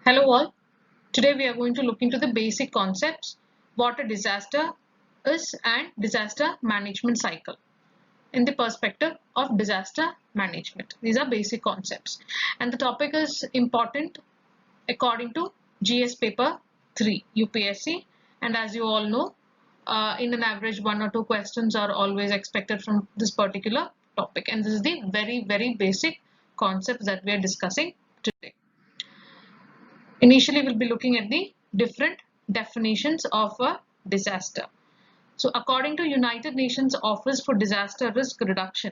Hello all. Today we are going to look into the basic concepts, what a disaster is and disaster management cycle in the perspective of disaster management. These are basic concepts and the topic is important according to GS paper 3 UPSC, and as you all know, in an average 1 or 2 questions are always expected from this particular topic, and this is the very basic concepts that we are discussing today. Initially, we'll be looking at the different definitions of a disaster. So, according to United Nations Office for Disaster Risk Reduction,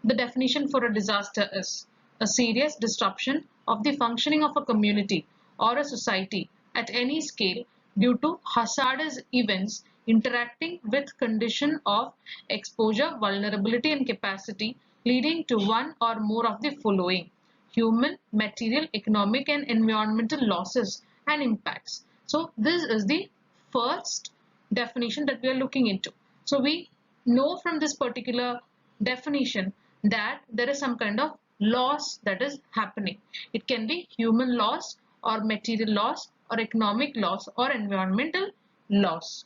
the definition for a disaster is a serious disruption of the functioning of a community or a society at any scale due to hazardous events interacting with condition of exposure, vulnerability and capacity leading to one or more of the following: human, material, economic and environmental losses and impacts. So this is the first definition that we are looking into. So we know from this particular definition that there is some kind of loss that is happening. It can be human loss or material loss or economic loss or environmental loss,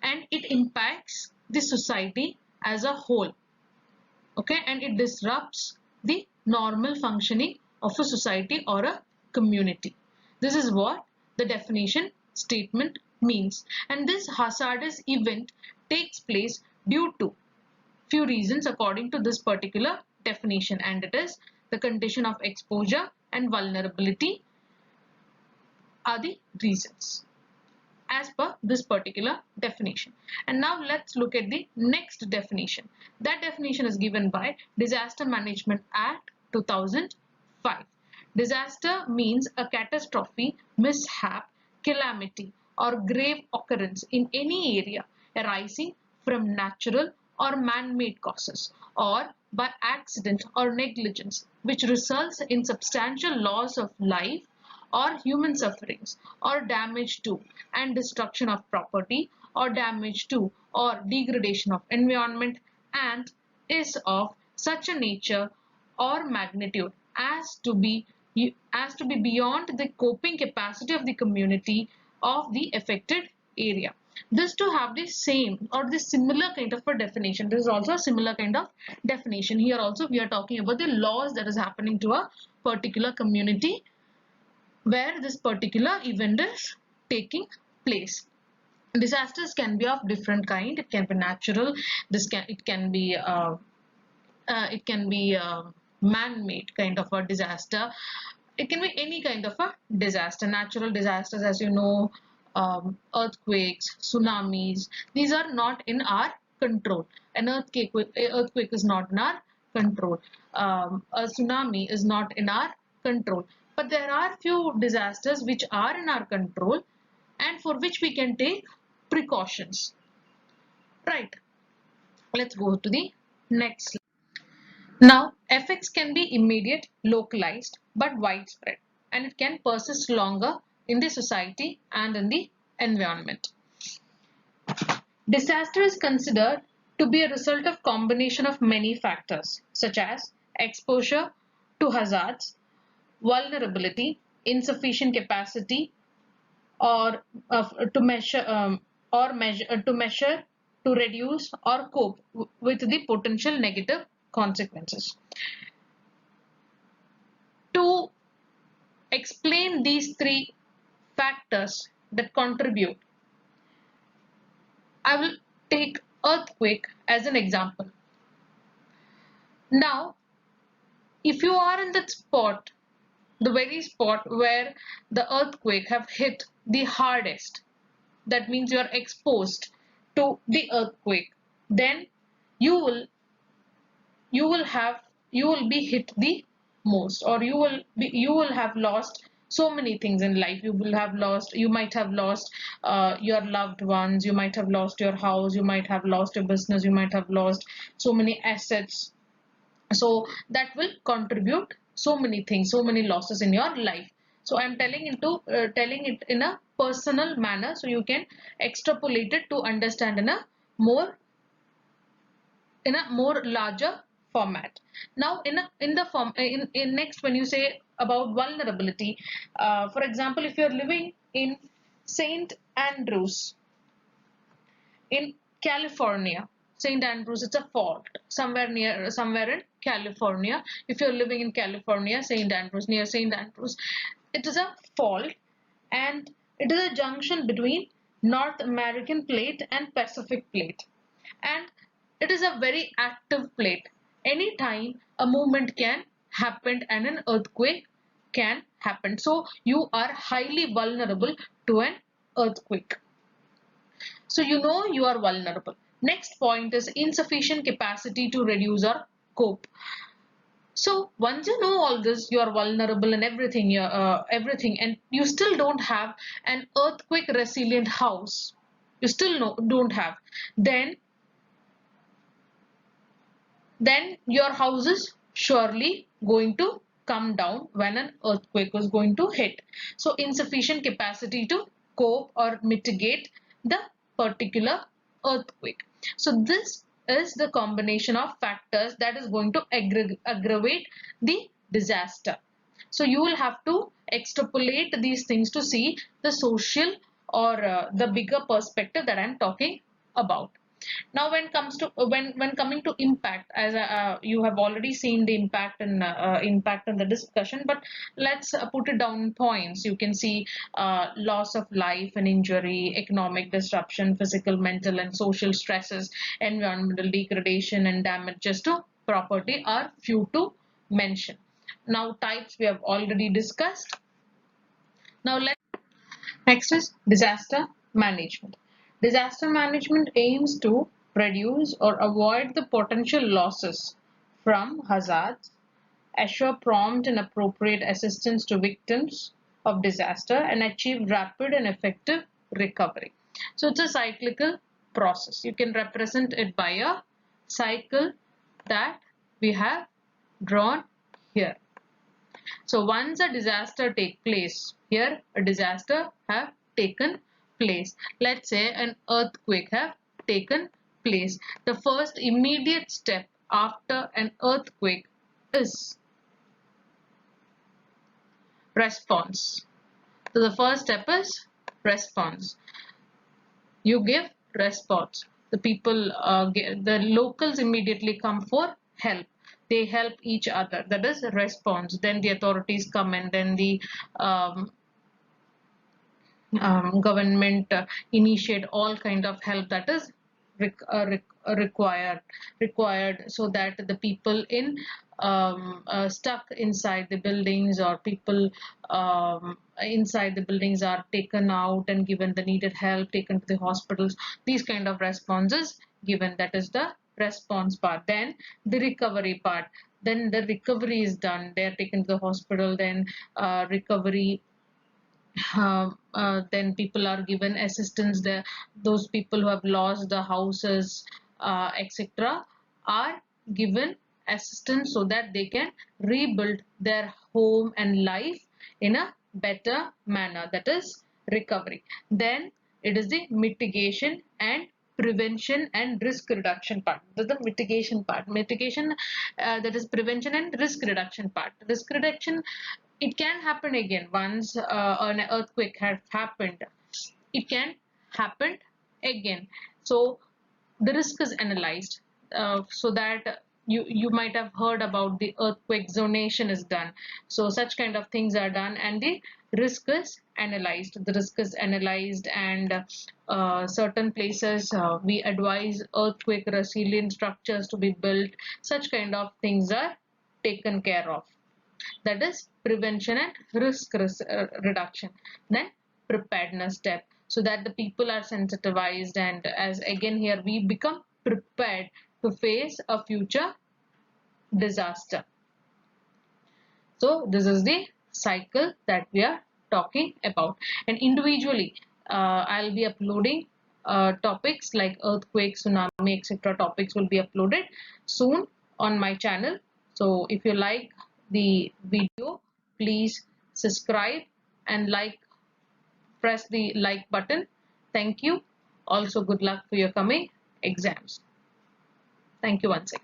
and it impacts the society as a whole. Okay, and it disrupts the normal functioning of a society or a community. This is what the definition statement means, and this hazardous event takes place due to few reasons according to this particular definition, and it is the condition of exposure and vulnerability are the reasons as per this particular definition. And now let's look at the next definition. That definition is given by Disaster Management Act 2005. Disaster means a catastrophe, mishap, calamity or grave occurrence in any area arising from natural or man-made causes or by accident or negligence, which results in substantial loss of life or human sufferings or damage to and destruction of property or damage to or degradation of environment, and is of such a nature or magnitude as to be beyond the coping capacity of the community of the affected area. This to have the same or the similar kind of a definition. This is also a similar kind of definition. Here also we are talking about the loss that is happening to a particular community where this particular event is taking place. Disasters can be of different kind. It can be natural. It can be man-made kind of a disaster. It can be any kind of a disaster. Natural disasters, as you know, earthquakes, tsunamis. These are not in our control. An earthquake is not in our control. A tsunami is not in our control. But there are few disasters which are in our control and for which we can take precautions. Right. Let's go to the next slide. Now, effects can be immediate, localized, but widespread, and it can persist longer in the society and in the environment. Disaster is considered to be a result of combination of many factors such as exposure to hazards, vulnerability, insufficient capacity, or to measure, to reduce, or cope with the potential negative consequences. To explain these three factors that contribute, I will take earthquake as an example. Now, if you are in that spot, the very spot where the earthquake have hit the hardest, that means you are exposed to the earthquake, then you will be hit the most, or you will have lost so many things in life. You might have lost your loved ones, you might have lost your house, you might have lost your business, you might have lost so many assets. So that will contribute so many things, so many losses in your life. So I'm telling it in a personal manner so you can extrapolate it to understand in a more larger format. Now in next, when you say about vulnerability, for example, if you're living in St. Andrews in California, St. Andrews, it's a fault somewhere in California. If you're living in California, St. Andrews, near St. Andrews, it is a fault, and it is a junction between North American plate and Pacific plate, and it is a very active plate. Anytime a movement can happen and an earthquake can happen. So you are highly vulnerable to an earthquake. So you know you are vulnerable. Next point is insufficient capacity to reduce or cope. So once you know all this, you are vulnerable and everything, and you still don't have an earthquake resilient house. You still don't have. Then your house is surely going to come down when an earthquake is going to hit. So insufficient capacity to cope or mitigate the particular earthquake. So this is the combination of factors that is going to aggravate the disaster. So you will have to extrapolate these things to see the social or the bigger perspective that I'm talking about. Now when coming to impact, as you have already seen the impact in the discussion, but let's put it down in points. You can see loss of life and injury, economic disruption, physical, mental and social stresses, environmental degradation and damages to property are few to mention. Now types we have already discussed. Now next is disaster management. Disaster management aims to reduce or avoid the potential losses from hazards, assure prompt and appropriate assistance to victims of disaster, and achieve rapid and effective recovery. So it's a cyclical process. You can represent it by a cycle that we have drawn here. So once a disaster take place, here a disaster have taken place. Let's say an earthquake have taken place. The first immediate step after an earthquake is response. So the first step is response. You give response. The people, the locals immediately come for help. They help each other. That is response. Then the authorities come, and then the government initiate all kind of help that is required, so that the people in stuck inside the buildings, or people inside the buildings are taken out and given the needed help, taken to the hospitals. These kind of responses given. That is the response part. Then the recovery part. Then the recovery is done. They are taken to the hospital. Then recovery. Then people are given assistance. Those people who have lost the houses, etc., are given assistance so that they can rebuild their home and life in a better manner. That is recovery. Then it is the mitigation and prevention and risk reduction part. That's the mitigation part. Mitigation, that is prevention and risk reduction part. Risk reduction, it can happen again. Once an earthquake has happened, it can happen again. So the risk is analyzed, so that you might have heard about the earthquake zonation is done. So such kind of things are done, and the risk is analyzed. The risk is analyzed, and certain places we advise earthquake resilient structures to be built. Such kind of things are taken care of. That is prevention and risk reduction. Then preparedness step, so that the people are sensitized, and as again here we become prepared to face a future disaster. So this is the cycle that we are talking about, and individually I'll be uploading topics like earthquake, tsunami, etc. topics will be uploaded soon on my channel. So if you like the video, please subscribe and press the like button. Thank you. Also good luck for your coming exams. Thank you once again.